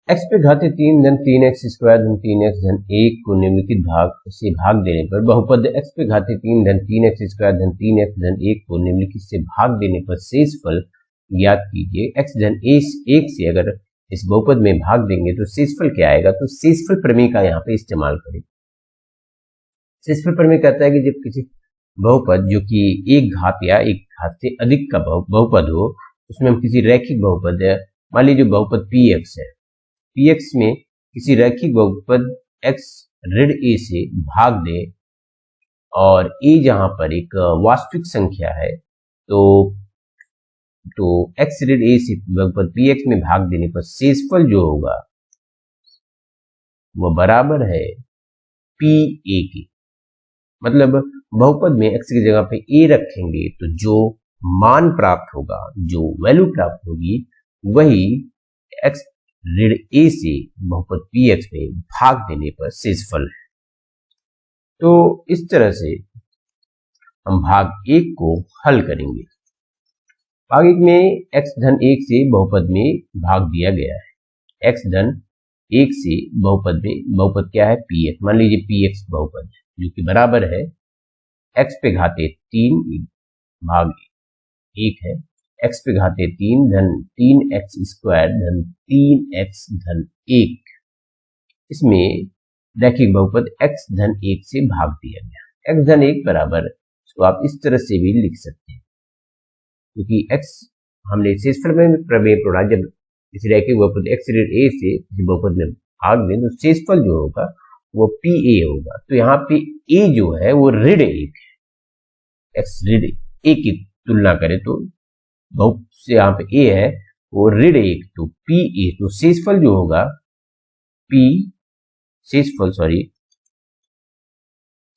x पे घाते 3 धन 3x square धन 3x धन 1 को निम्नलिखित भाग से भाग देने पर बहुपद x पे घाते 3 धन 3x स्क्वायर धन 3x धन 1 को निम्नलिखित से भाग देने पर शेषफल ज्ञात कीजिए। x धन 1 से अगर इस बहुपद में भाग देंगे तो शेषफल क्या आएगा, तो शेषफल प्रमेय का यहाँ पे इस्तेमाल करें। शेषफल प्रमेय कहता है कि जब किसी बहुपद जो कि एक घात या एक घात से अधिक का बहुपद हो, उसमें हम किसी रैखिक बहुपद है, मान लीजिए बहुपद px है, px में किसी रैखिक बहुपद x ऋण a से भाग दे और a जहां पर एक वास्तविक संख्या है, तो x ऋण a से बहुपद px में भाग देने पर शेषफल जो होगा वह बराबर है pa के। मतलब बहुपद में x की जगह पे a रखेंगे तो जो मान प्राप्त होगा, जो वैल्यू प्राप्त होगी, वही x ऋण a से बहुपद px में भाग देने पर शेषफल है। तो इस तरह से हम भाग 1 को हल करेंगे। भाग 1 में x धन 1 से बहुपद में भाग दिया गया है। x धन 1 से बहुपद में, बहुपद क्या है, px, मान लीजिए px बहुपद जो कि बराबर है x पे घाते 3 भाग 1 है, x पे घाते 3 धन 3x स्क्वायर धन 3x धन 1। इसमें रैखिक बहुपद x धन 1 से भाग दिया गया। x धन 1 बराबर, इसको आप इस तरह से भी लिख सकते हैं, क्योंकि x हमने शेषफल में प्रमेय पढ़ा, जब इस रैखिक बहुपद x ऋण a से बहुपद में भाग दें तो शेषफल जो होगा वो pa होगा। तो यहाँ पे a जो है वो ऋण 1 है, x ऋण 1 की तुलना करें तो बहुत से यहाँ पे a है वो ऋण 1, तो pa, तो शेषफल जो होगा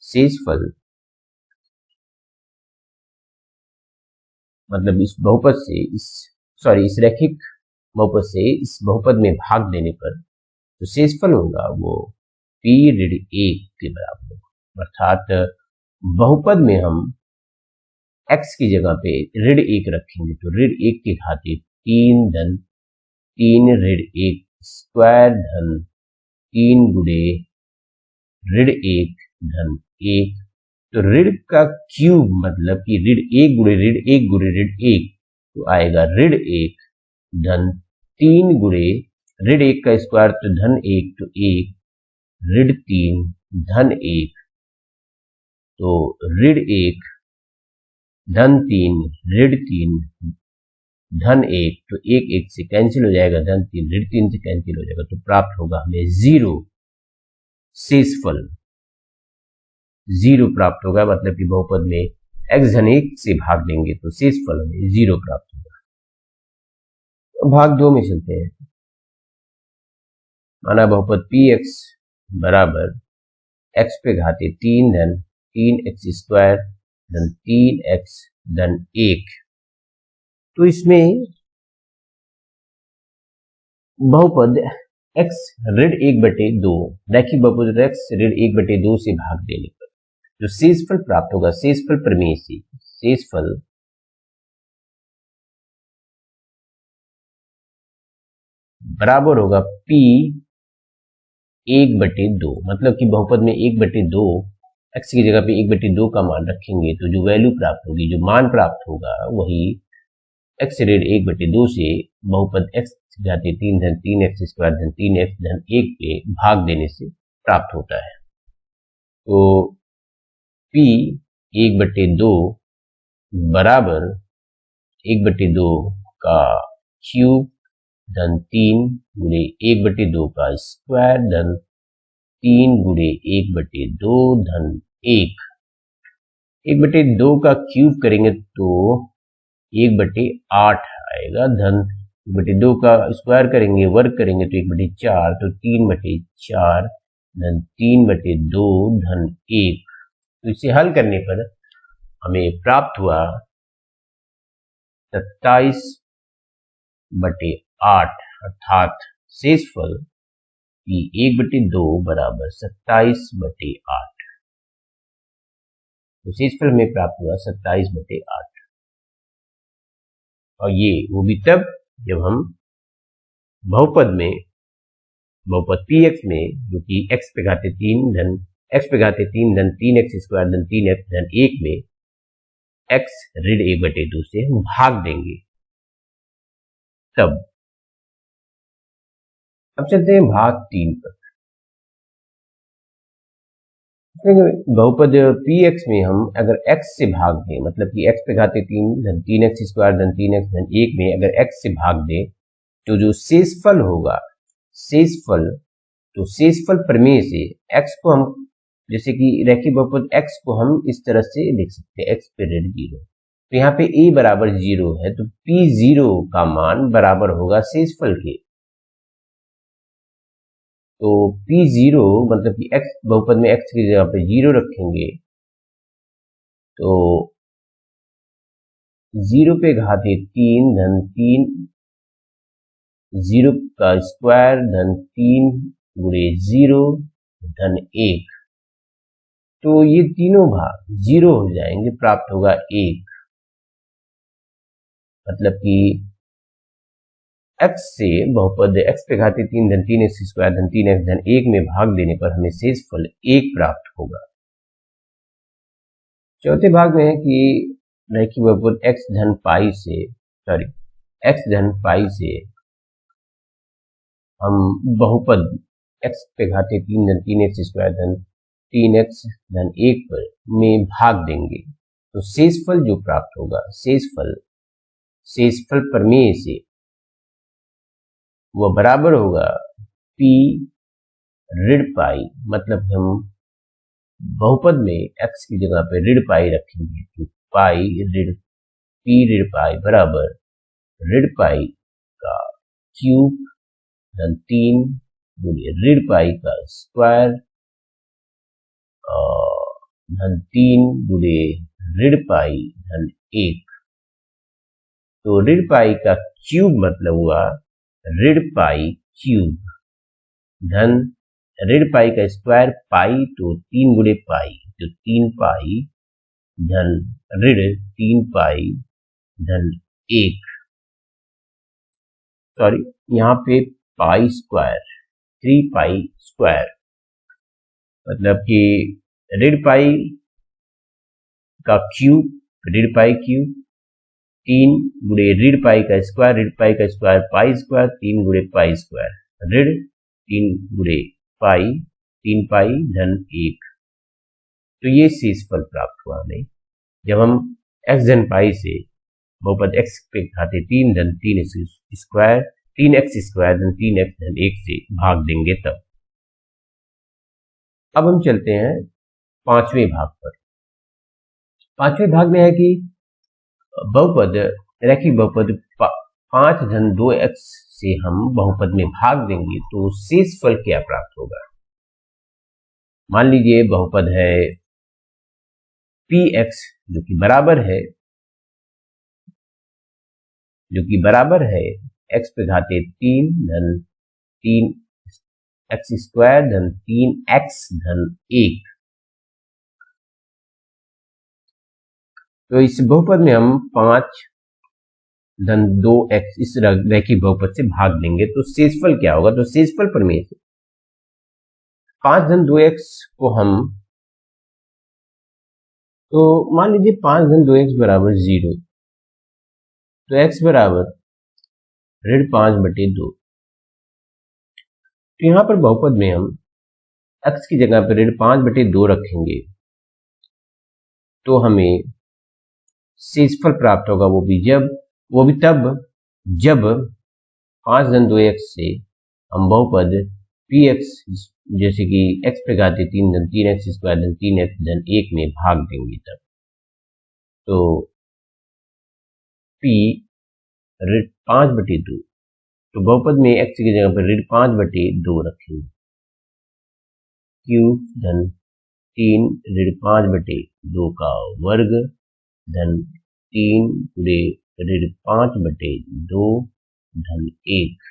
शेषफल मतलब इस बहुपद से इस रैखिक बहुपद से इस बहुपद में भाग देने पर तो शेषफल होगा वो p ऋण 1 के बराबर होगा। अर्थात बहुपद में हम x की जगह पे ऋण 1 रखेंगे तो ऋण 1 के घाते 3 धन 3 ऋण 1 स्क्वायर धन 3 गुणे ऋण 1 धन 1, तो ऋण का क्यूब मतलब कि ऋण 1 गुणे ऋण 1 गुणे ऋण 1, तो आएगा ऋण 1 धन 3 गुणे ऋण 1 का स्क्वायर तो धन 1, तो 1 ऋण 3 धन 1, तो ऋण 1 धन 3 ऋण 3 धन 1, तो 1 1 से कैंसिल हो जाएगा, धन 3 ऋण 3 से कैंसिल हो जाएगा, तो प्राप्त होगा हमें 0 शेषफल। 0 प्राप्त होगा, मतलब कि बहुपद में x धन 1 से भाग देंगे तो शेषफल हमें 0 प्राप्त होगा। तो भाग 2 में चलते हैं। माना बहुपद px बराबर x पे घाते 3 धन 3x स्क्वायर धन 3x धन 1, तो इसमें बहुपद x ऋण 1/2 रैखिक बहुपद x ऋण 1/2 से भाग देने पर जो शेषफल प्राप्त होगा, शेषफल प्रमेय से शेषफल बराबर होगा p 1/2, मतलब कि बहुपद में 1/2 x की जगह पे 1/2 का मान रखेंगे तो जो वैल्यू प्राप्त होगी, जो मान प्राप्त होगा, वही x ऋण 1/2 से बहुपद x घाते 3 धन 3x स्क्वायर धन 3x धन 1 पे भाग देने से प्राप्त होता है। तो p 1/2 बराबर 1/2 का क्यूब धन 3 गुणे 1/2 का स्क्वायर धन 3 गुणे 1/2 धन 1। 1/2 का क्यूब करेंगे तो 1/8 आएगा, धन 1/2 का स्क्वायर करेंगे, वर्ग करेंगे तो 1/4, तो 3/4 धन 3/2 धन 1। तो इसे हल करने पर हमें प्राप्त हुआ 27/8, अर्थात शेषफल की 1/2 बराबर 27/8। तो शेषफल में प्राप्त हुआ 27/8, और ये वो भी तब जब हम बहुपद में बहुपद पी एक्स में, जो कि एक्स पे घाते 3 धन एक्स पे घाते 3 धन 3x² धन 3x धन 1 में x ऋण 1/2 से हम भाग देंगे तब। अब चलते हैं भाग 3 पर। बहुपद पी एक्स में हम अगर x से भाग दें, मतलब कि x पे घाते 3 धन 3x² धन 3x धन 1 में अगर x से भाग दें तो जो शेषफल होगा, शेषफल प्रमेय से x को हम, जैसे कि रैखिक बहुपद x को हम इस तरह से लिख सकते हैं, x पे ऋण 0। तो यहाँ पे a बराबर 0 है, तो p0 का मान बराबर होगा शेषफल के। तो P0 मतलब कि x बहुपद में x की जगह पे 0 रखेंगे तो 0 पे घाते 3 धन 3 0 का स्क्वायर धन 3 गुणे 0 धन 1। तो ये तीनों भाग 0 हो जाएंगे, प्राप्त होगा 1। मतलब कि x से बहुपद x पे घाते 3 धन 3x² धन 3x धन 1 में भाग देने पर हमें शेषफल 1 प्राप्त होगा। चौथे भाग में है कि रैखिक बहुपद x धन पाई से हम बहुपद x पे घाते 3 धन 3x² धन 3x धन 1 पर में भाग देंगे तो शेषफल जो प्राप्त होगा, शेषफल प्रमेय से वह बराबर होगा p ऋण पाई। मतलब हम बहुपद में x की जगह पे ऋण पाई रखेंगे तो p ऋण पाई बराबर ऋण पाई का क्यूब धन 3 गुणे ऋण पाई का स्क्वायर धन 3 गुणे ऋण पाई धन 1। तो ऋण पाई का क्यूब मतलब हुआ ऋण पाई क्यूब धन ऋण पाई का स्क्वायर पाई तो 3 गुणे पाई, तो 3 पाई धन ऋण 3 पाई धन 1, सॉरी यहाँ पे पाई स्क्वायर 3 पाई स्क्वायर, मतलब कि ऋण पाई का क्यूब ऋण पाई क्यूब 3 गुणे ऋण पाई का स्क्वायर पाई स्क्वायर 3 गुणे पाई स्क्वायर ऋण 3 गुणे पाई 3 पाई धन 1। तो ये शेषफल प्राप्त हुआ हमें जब हम x धन पाई से बहुपद x पे घाते 3 धन 3x² धन 3x धन 1 से भाग देंगे तब। अब हम चलते हैं पांचवें भाग पर। पांचवें भाग में है कि बहुपद रैखिक बहुपद 5 धन 2x से हम बहुपद में भाग देंगे तो शेषफल क्या प्राप्त होगा। मान लीजिए बहुपद है px जो कि बराबर है x पे घाते 3 धन 3x² धन 3x धन 1। तो इस बहुपद में हम 5 धन 2x इस रैखिक बहुपद से भाग देंगे तो शेषफल क्या होगा। तो शेषफल प्रमेय से 5 धन 2x को हम, तो मान लीजिए 5 धन 2x बराबर 0, तो x बराबर ऋण 5/2। तो यहां पर बहुपद में हम x की जगह पर ऋण 5/2 रखेंगे तो हमें शेषफल प्राप्त होगा, वो भी तब जब 5 धन 2x से हम बहुपद px जैसे कि x पे घाते 3 धन 3x² धन 3x धन 1 में भाग देंगे तब। तो p ऋण 5/2, तो बहुपद में x की जगह पर ऋण 5/2 रखेंगे क्यूब धन 3 ऋण 5/2 का वर्ग धन 3 गुणे ऋण 5/2 धन 1।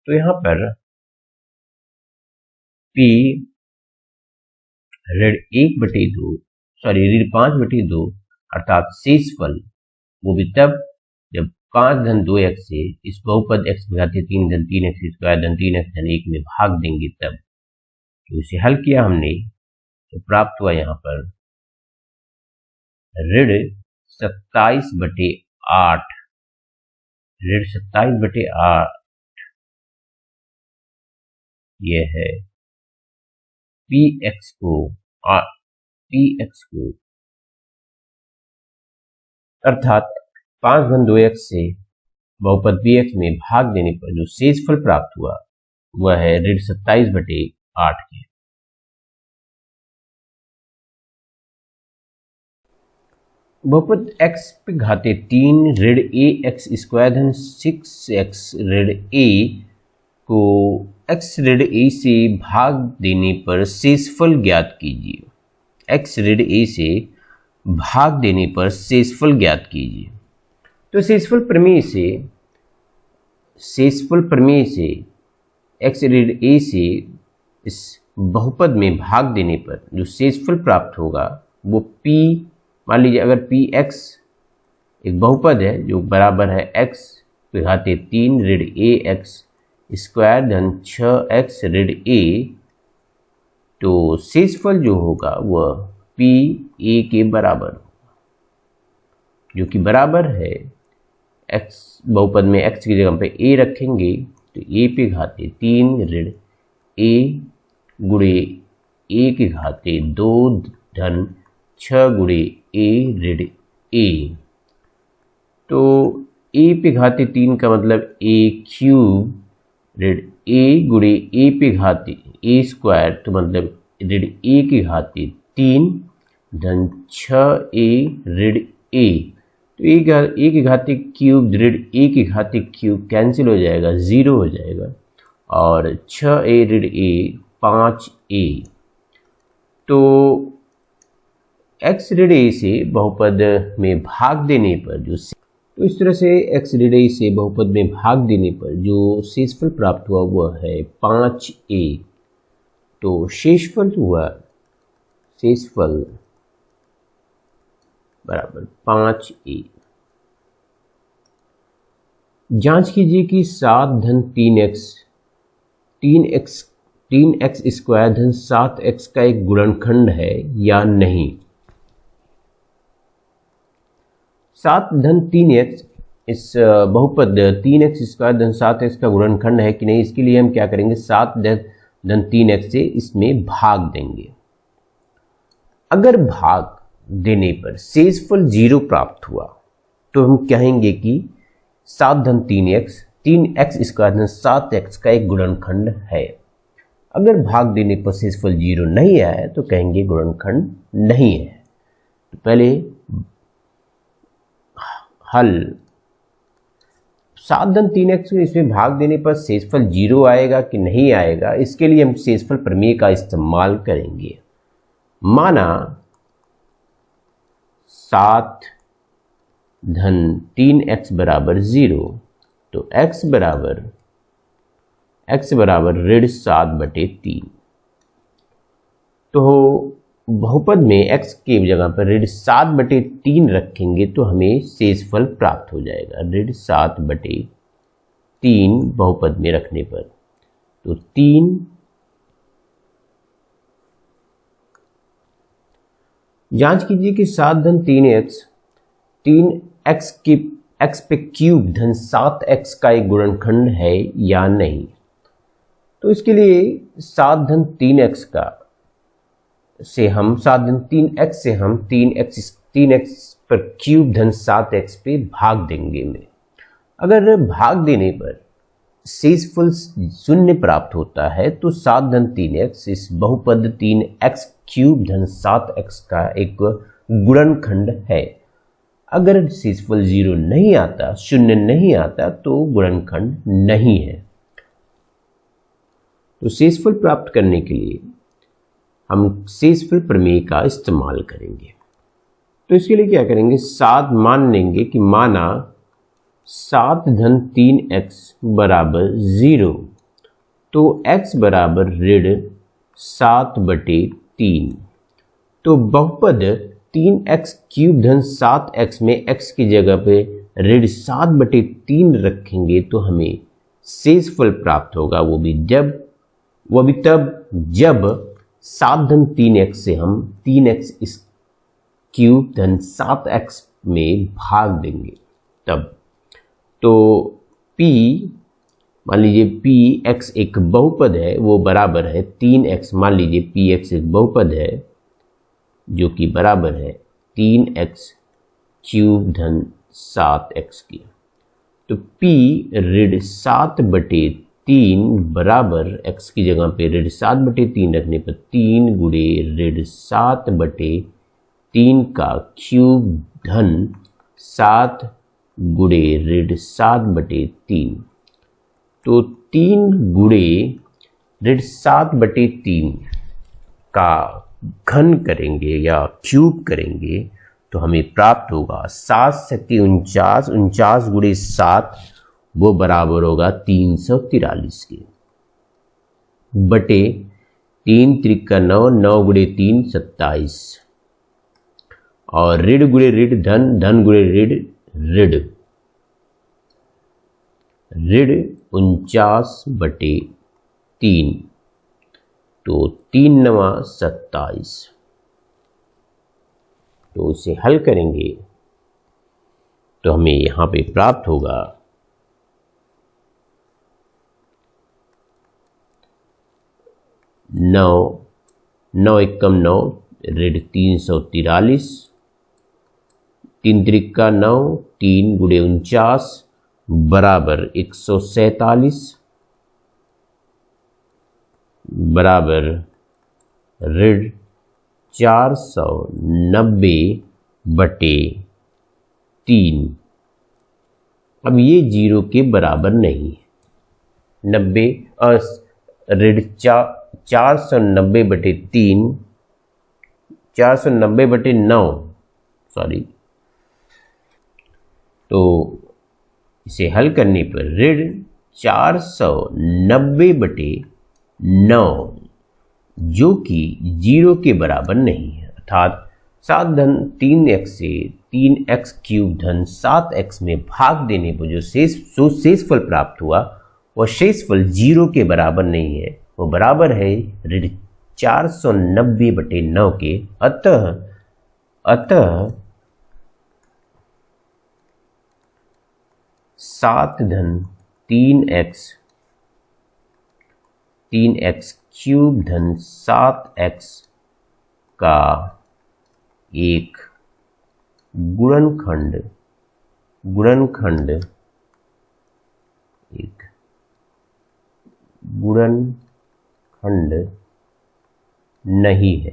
तो यहां पर p ऋण 5/2 अर्थात शेषफल वो भी तब जब 5 धन 2x से इस बहुपद x घातीय 3 धन 3x स्क्वायर धन 3x धन 1 में भाग देंगे तब। तो इसे हल किया हमने तो प्राप्त हुआ यहाँ पर ऋण 27/8, ऋण 27/8 यह है px को अर्थात 5 धन 2x से बहुपद px में भाग देने पर जो शेषफल प्राप्त हुआ वह है ऋण 27/8 के। बहुपद x पे घाते 3 ऋण ax स्क्वायर धन 6x ऋण a को x ऋण a से भाग देने पर शेषफल ज्ञात कीजिए। x ऋण a से भाग देने पर शेषफल ज्ञात कीजिए। तो शेषफल प्रमेय से x ऋण a से इस बहुपद में भाग देने पर जो शेषफल प्राप्त होगा वो p, मान लीजिए अगर px एक बहुपद है जो बराबर है x पे घाते 3 ऋण ax स्क्वायर धन 6x ऋण a, तो शेषफल जो होगा वह p a के बराबर होगा, जो कि बराबर है x बहुपद में x की जगह पे a रखेंगे तो a पे घाते 3 ऋण a गुणे a के घाते 2 धन 6 गुणे a ऋण a। तो a पे घाते 3 का मतलब a क्यूब ऋण a गुणे a पे घाते a स्क्वायर, तो मतलब ऋण a के घाते 3 धन 6a ऋण a। तो a के घाते क्यूब ऋण a के घाते क्यूब कैंसिल हो जाएगा, 0 हो जाएगा, और 6a ऋण a 5a। तो x ऋण a से बहुपद में भाग देने पर तो इस तरह से x ऋण a से बहुपद में भाग देने पर जो शेषफल प्राप्त हुआ वह है 5a। तो शेषफल बराबर 5a। जांच कीजिए कि 7 धन 3x स्क्वायर धन 7x का एक गुणनखंड है या नहीं। 7 धन 3x इस बहुपद 3x स्क्वायर धन 7x का गुणनखंड है कि नहीं, इसके लिए हम क्या करेंगे, 7 धन 3x से इसमें भाग देंगे। अगर भाग देने पर शेषफल 0 प्राप्त हुआ तो हम कहेंगे कि 7 धन 3x स्क्वायर धन 7x का एक गुणनखंड है। अगर भाग देने पर शेषफल 0 नहीं आया तो कहेंगे गुणनखंड नहीं है। तो पहले हल 7 धन 3x इसमें भाग देने पर शेषफल 0 आएगा कि नहीं आएगा, इसके लिए हम शेषफल प्रमेय का इस्तेमाल करेंगे। माना 7 धन 3x बराबर 0, तो x बराबर ऋण 7/3। तो बहुपद में x के जगह पर ऋण 7/3 रखेंगे तो हमें शेषफल प्राप्त हो जाएगा, ऋण 7/3 बहुपद में रखने पर। तो 3 जांच कीजिए कि 7 धन 3x पे क्यूब धन 7x का एक गुणनखंड है या नहीं। तो इसके लिए 7 धन 3x से हम 3x पर क्यूब धन 7x पे भाग देंगे में। अगर भाग देने पर शेषफल 0 प्राप्त होता है तो 7 धन 3x इस बहुपद 3x क्यूब धन 7x का एक गुणनखंड है। अगर शेषफल 0 नहीं आता, 0 नहीं आता, तो गुणनखंड नहीं है। तो शेषफल प्राप्त करने के लिए हम शेषफल प्रमेय का इस्तेमाल करेंगे। तो इसके लिए क्या करेंगे, 7 मान लेंगे कि माना 7 धन 3x बराबर 0, तो x बराबर ऋण 7/3। तो बहुपद 3x क्यूब धन 7x में x की जगह पे ऋण 7/3 रखेंगे तो हमें शेषफल प्राप्त होगा, वो भी तब जब 7 धन 3x से हम 3x इस क्यूब धन 7x में भाग देंगे तब। तो p, मान लीजिए px एक बहुपद है, वो बराबर है 3x। मान लीजिए px एक बहुपद है जो कि बराबर है 3x क्यूब धन 7x की। तो p ऋण 7/3 बराबर x की जगह पे ऋण 7/3 रखने पर 3 गुणे ऋण 7/3 का क्यूब धन 7 गुणे ऋण 7/3। तो 3 गुणे ऋण 7/3 का घन करेंगे या क्यूब करेंगे तो हमें प्राप्त होगा 7 सत्ते 49, 49 गुणे 7 वो बराबर होगा 343 के, बटे 3 त्रिका 9, 9 गुणे 3 27, और ऋण गुणे ऋण धन, धन गुणे ऋण ऋण, ऋण 49/3, तो 3 9 27। तो इसे हल करेंगे तो हमें यहाँ पे प्राप्त होगा 9 9 एकम 9 ऋण 343, 3 त्रिका 9, 3 गुणे 49 बराबर 147 बराबर ऋण 490/3। अब ये 0 के बराबर नहीं है। 90 ऋण 490/3, 490/9 सॉरी। तो इसे हल करने पर ऋण 490/9 जो कि 0 के बराबर नहीं है, अर्थात 7 धन 3x से 3x क्यूब धन 7x में भाग देने पर जो शेषफल प्राप्त हुआ वह शेषफल 0 के बराबर नहीं है, वो बराबर है ऋण 490/9 के। अतः 7 धन 3x क्यूब धन 7x का एक गुणनखंड नहीं है।